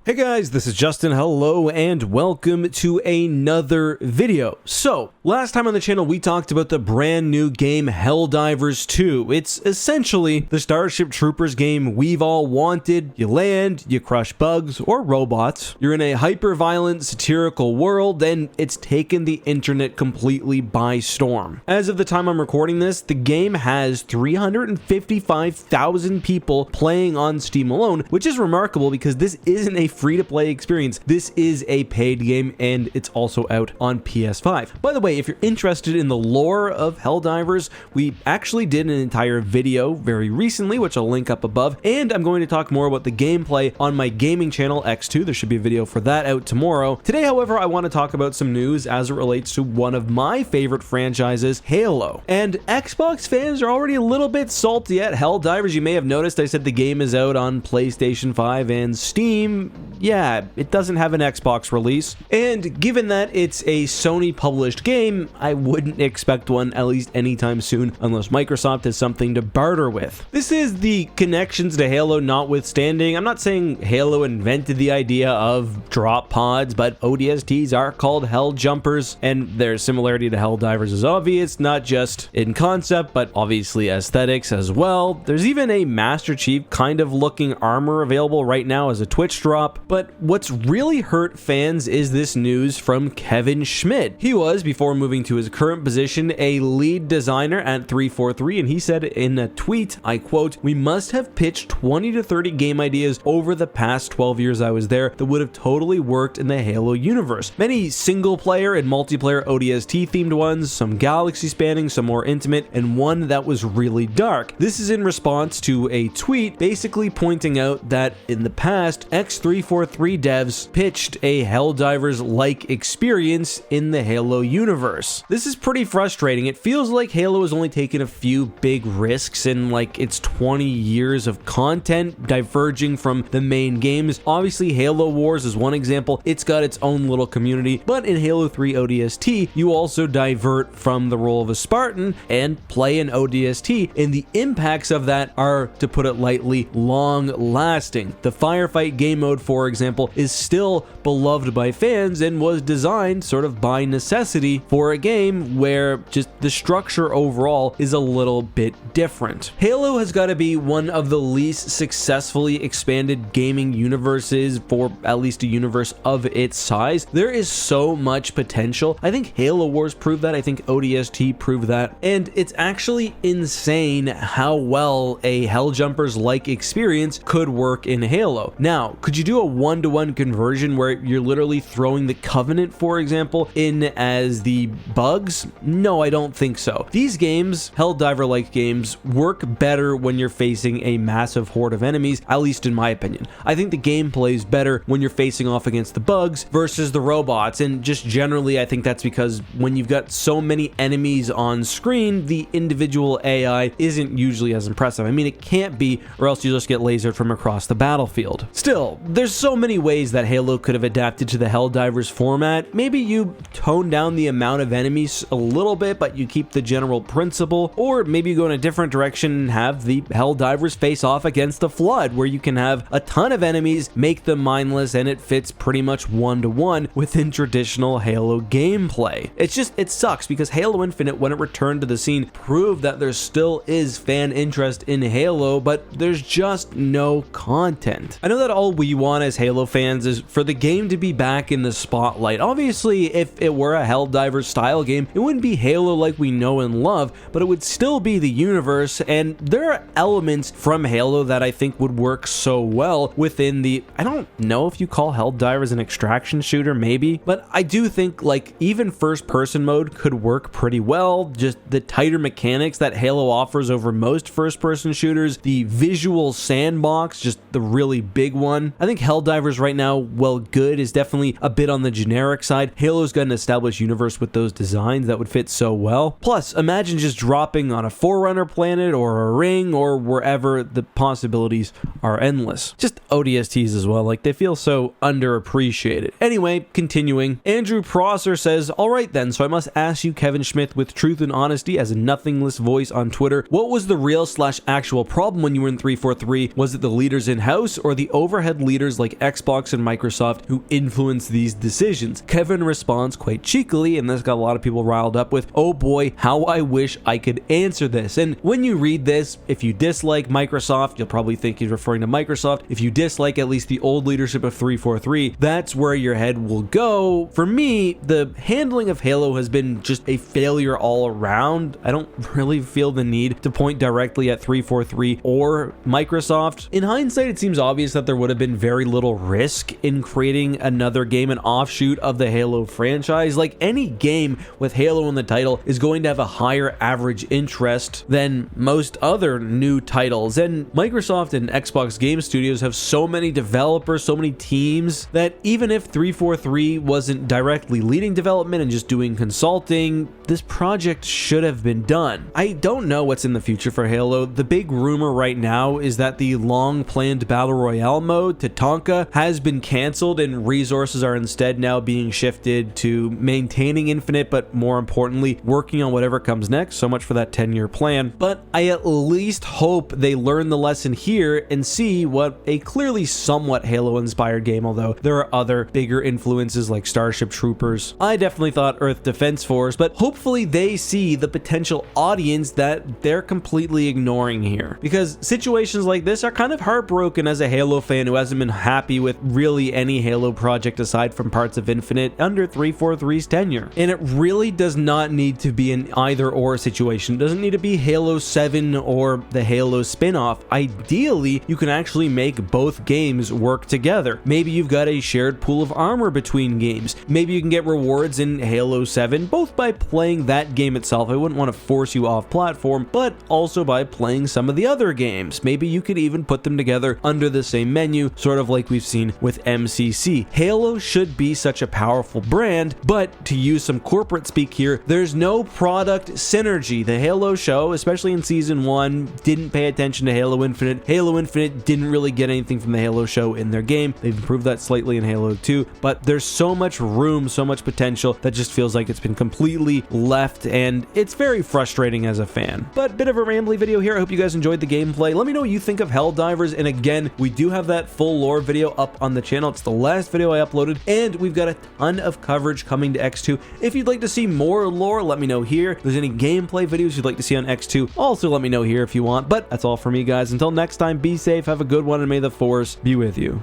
Hey guys, this is Justin. Hello and welcome to another video. So, last time on the channel we talked about the brand new game Helldivers 2. It's essentially the Starship Troopers game we've all wanted. You land, you crush bugs or robots. You're in a hyper-violent satirical world and it's taken the internet completely by storm. As of the time I'm recording this, the game has 355,000 people playing on Steam alone, which is remarkable because this isn't a free-to-play experience. This is a paid game and it's also out on PS5. By the way, if you're interested in the lore of Helldivers, we actually did an entire video very recently, which I'll link up above, and I'm going to talk more about the gameplay on my gaming channel X2. There should be a video for that out tomorrow. Today, however, I want to talk about some news as it relates to one of my favorite franchises, Halo. And Xbox fans are already a little bit salty at Helldivers. You may have noticed I said the game is out on PlayStation 5 and Steam. Yeah, it doesn't have an Xbox release. And given that it's a Sony published game, I wouldn't expect one at least anytime soon unless Microsoft has something to barter with. This is the connections to Halo notwithstanding. I'm not saying Halo invented the idea of drop pods, but ODSTs are called Hell Jumpers, and their similarity to Helldivers is obvious, not just in concept, but obviously aesthetics as well. There's even a Master Chief kind of looking armor available right now as a Twitch drop. But what's really hurt fans is this news from Kevin Schmidt. He was, before moving to his current position, a lead designer at 343, and he said in a tweet, I quote, "We must have pitched 20 to 30 game ideas over the past 12 years I was there that would have totally worked in the Halo universe. Many single player and multiplayer ODST themed ones, some galaxy spanning, some more intimate, and one that was really dark." This is in response to a tweet basically pointing out that in the past, X343 devs pitched a Helldivers-like experience in the Halo universe. This is pretty frustrating. It feels like Halo has only taken a few big risks in like its 20 years of content diverging from the main games. Obviously, Halo Wars is one example. It's got its own little community, but in Halo 3 ODST, you also divert from the role of a Spartan and play an ODST, and the impacts of that are, to put it lightly, long-lasting. The firefight game mode, for example, is still beloved by fans and was designed sort of by necessity for a game where just the structure overall is a little bit different. Halo has got to be one of the least successfully expanded gaming universes for at least a universe of its size. There is so much potential. I think Halo Wars proved that. I think ODST proved that. And it's actually insane how well a Helljumpers-like experience could work in Halo. Now, could you do a one-to-one conversion where you're literally throwing the Covenant, for example, in as the bugs? No, I don't think so. These games, Helldiver-like games, work better when you're facing a massive horde of enemies, at least in my opinion. I think the gameplay is better when you're facing off against the bugs versus the robots, and just generally I think that's because when you've got so many enemies on screen, the individual AI isn't usually as impressive. I mean, it can't be, or else you just get lasered from across the battlefield. Still, there's so many ways that Halo could have adapted to the Helldivers format. Maybe you tone down the amount of enemies a little bit, but you keep the general principle, or maybe you go in a different direction and have the Helldivers face off against the Flood, where you can have a ton of enemies, make them mindless, and it fits pretty much one-to-one within traditional Halo gameplay. It sucks because Halo Infinite, when it returned to the scene, proved that there still is fan interest in Halo, but there's just no content. I know that all we want as Halo fans is for the game to be back in the spotlight. Obviously, if it were a Helldivers style game, it wouldn't be Halo like we know and love, but it would still be the universe, and there are elements from Halo that I think would work so well within the, I don't know if you call Helldivers an extraction shooter, maybe, but I do think like even first person mode could work pretty well. Just the tighter mechanics that Halo offers over most first person shooters, the visual sandbox, just the really big one. I think Helldivers right now, well, good is definitely a bit on the generic side. Halo's got an established universe with those designs that would fit so well. Plus, imagine just dropping on a Forerunner planet or a ring or wherever. The possibilities are endless. Just ODSTs as well, like they feel so underappreciated. Anyway, continuing, Andrew Prosser says, "Alright then, so I must ask you, Kevin Schmidt, with truth and honesty as a nothingless voice on Twitter, what was the real / actual problem when you were in 343? Was it the leaders in-house or the overhead leaders like like Xbox and Microsoft who influence these decisions? Kevin responds quite cheekily, and this got a lot of people riled up with, oh boy, how I wish I could answer this. And when you read this, if you dislike Microsoft, you'll probably think he's referring to Microsoft. If you dislike at least the old leadership of 343, that's where your head will go. For me, the handling of Halo has been just a failure all around. I don't really feel the need to point directly at 343 or Microsoft. In hindsight, it seems obvious that there would have been very little risk in creating another game, an offshoot of the Halo franchise. Like, any game with Halo in the title is going to have a higher average interest than most other new titles. And Microsoft and Xbox Game Studios have so many developers, so many teams, that even if 343 wasn't directly leading development and just doing consulting, this project should have been done. I don't know what's in the future for Halo. The big rumor right now is that the long-planned Battle Royale mode, Tatanka, has been canceled and resources are instead now being shifted to maintaining Infinite, but more importantly, working on whatever comes next. So much for that 10-year plan. But I at least hope they learn the lesson here and see what a clearly somewhat Halo-inspired game, although there are other bigger influences like Starship Troopers. I definitely thought Earth Defense Force, but hopefully they see the potential audience that they're completely ignoring here. Because situations like this are kind of heartbroken as a Halo fan who hasn't been happy with really any Halo project aside from parts of Infinite under 343's tenure. And it really does not need to be an either-or situation. It doesn't need to be Halo 7 or the Halo spin-off. Ideally, you can actually make both games work together. Maybe you've got a shared pool of armor between games. Maybe you can get rewards in Halo 7, both by playing that game itself. I wouldn't want to force you off platform, but also by playing some of the other games. Maybe you could even put them together under the same menu, sort of like we've seen with MCC. Halo should be such a powerful brand, but to use some corporate speak here, there's no product synergy. The Halo show, especially in Season 1, didn't pay attention to Halo Infinite. Halo Infinite didn't really get anything from the Halo show in their game. They've improved that slightly in Halo 2, but there's so much room, so much potential that just feels like it's been completely left, and it's very frustrating as a fan. But bit of a rambly video here. I hope you guys enjoyed the gameplay. Let me know what you think of Helldivers, and again, we do have that full lore video up on the channel. It's the last video I uploaded, and we've got a ton of coverage coming to X2. If you'd like to see more lore, let me know here. If there's any gameplay videos you'd like to see on X2, also let me know here if you want. But that's all for me, guys. Until next time, be safe, have a good one, and may the Force be with you.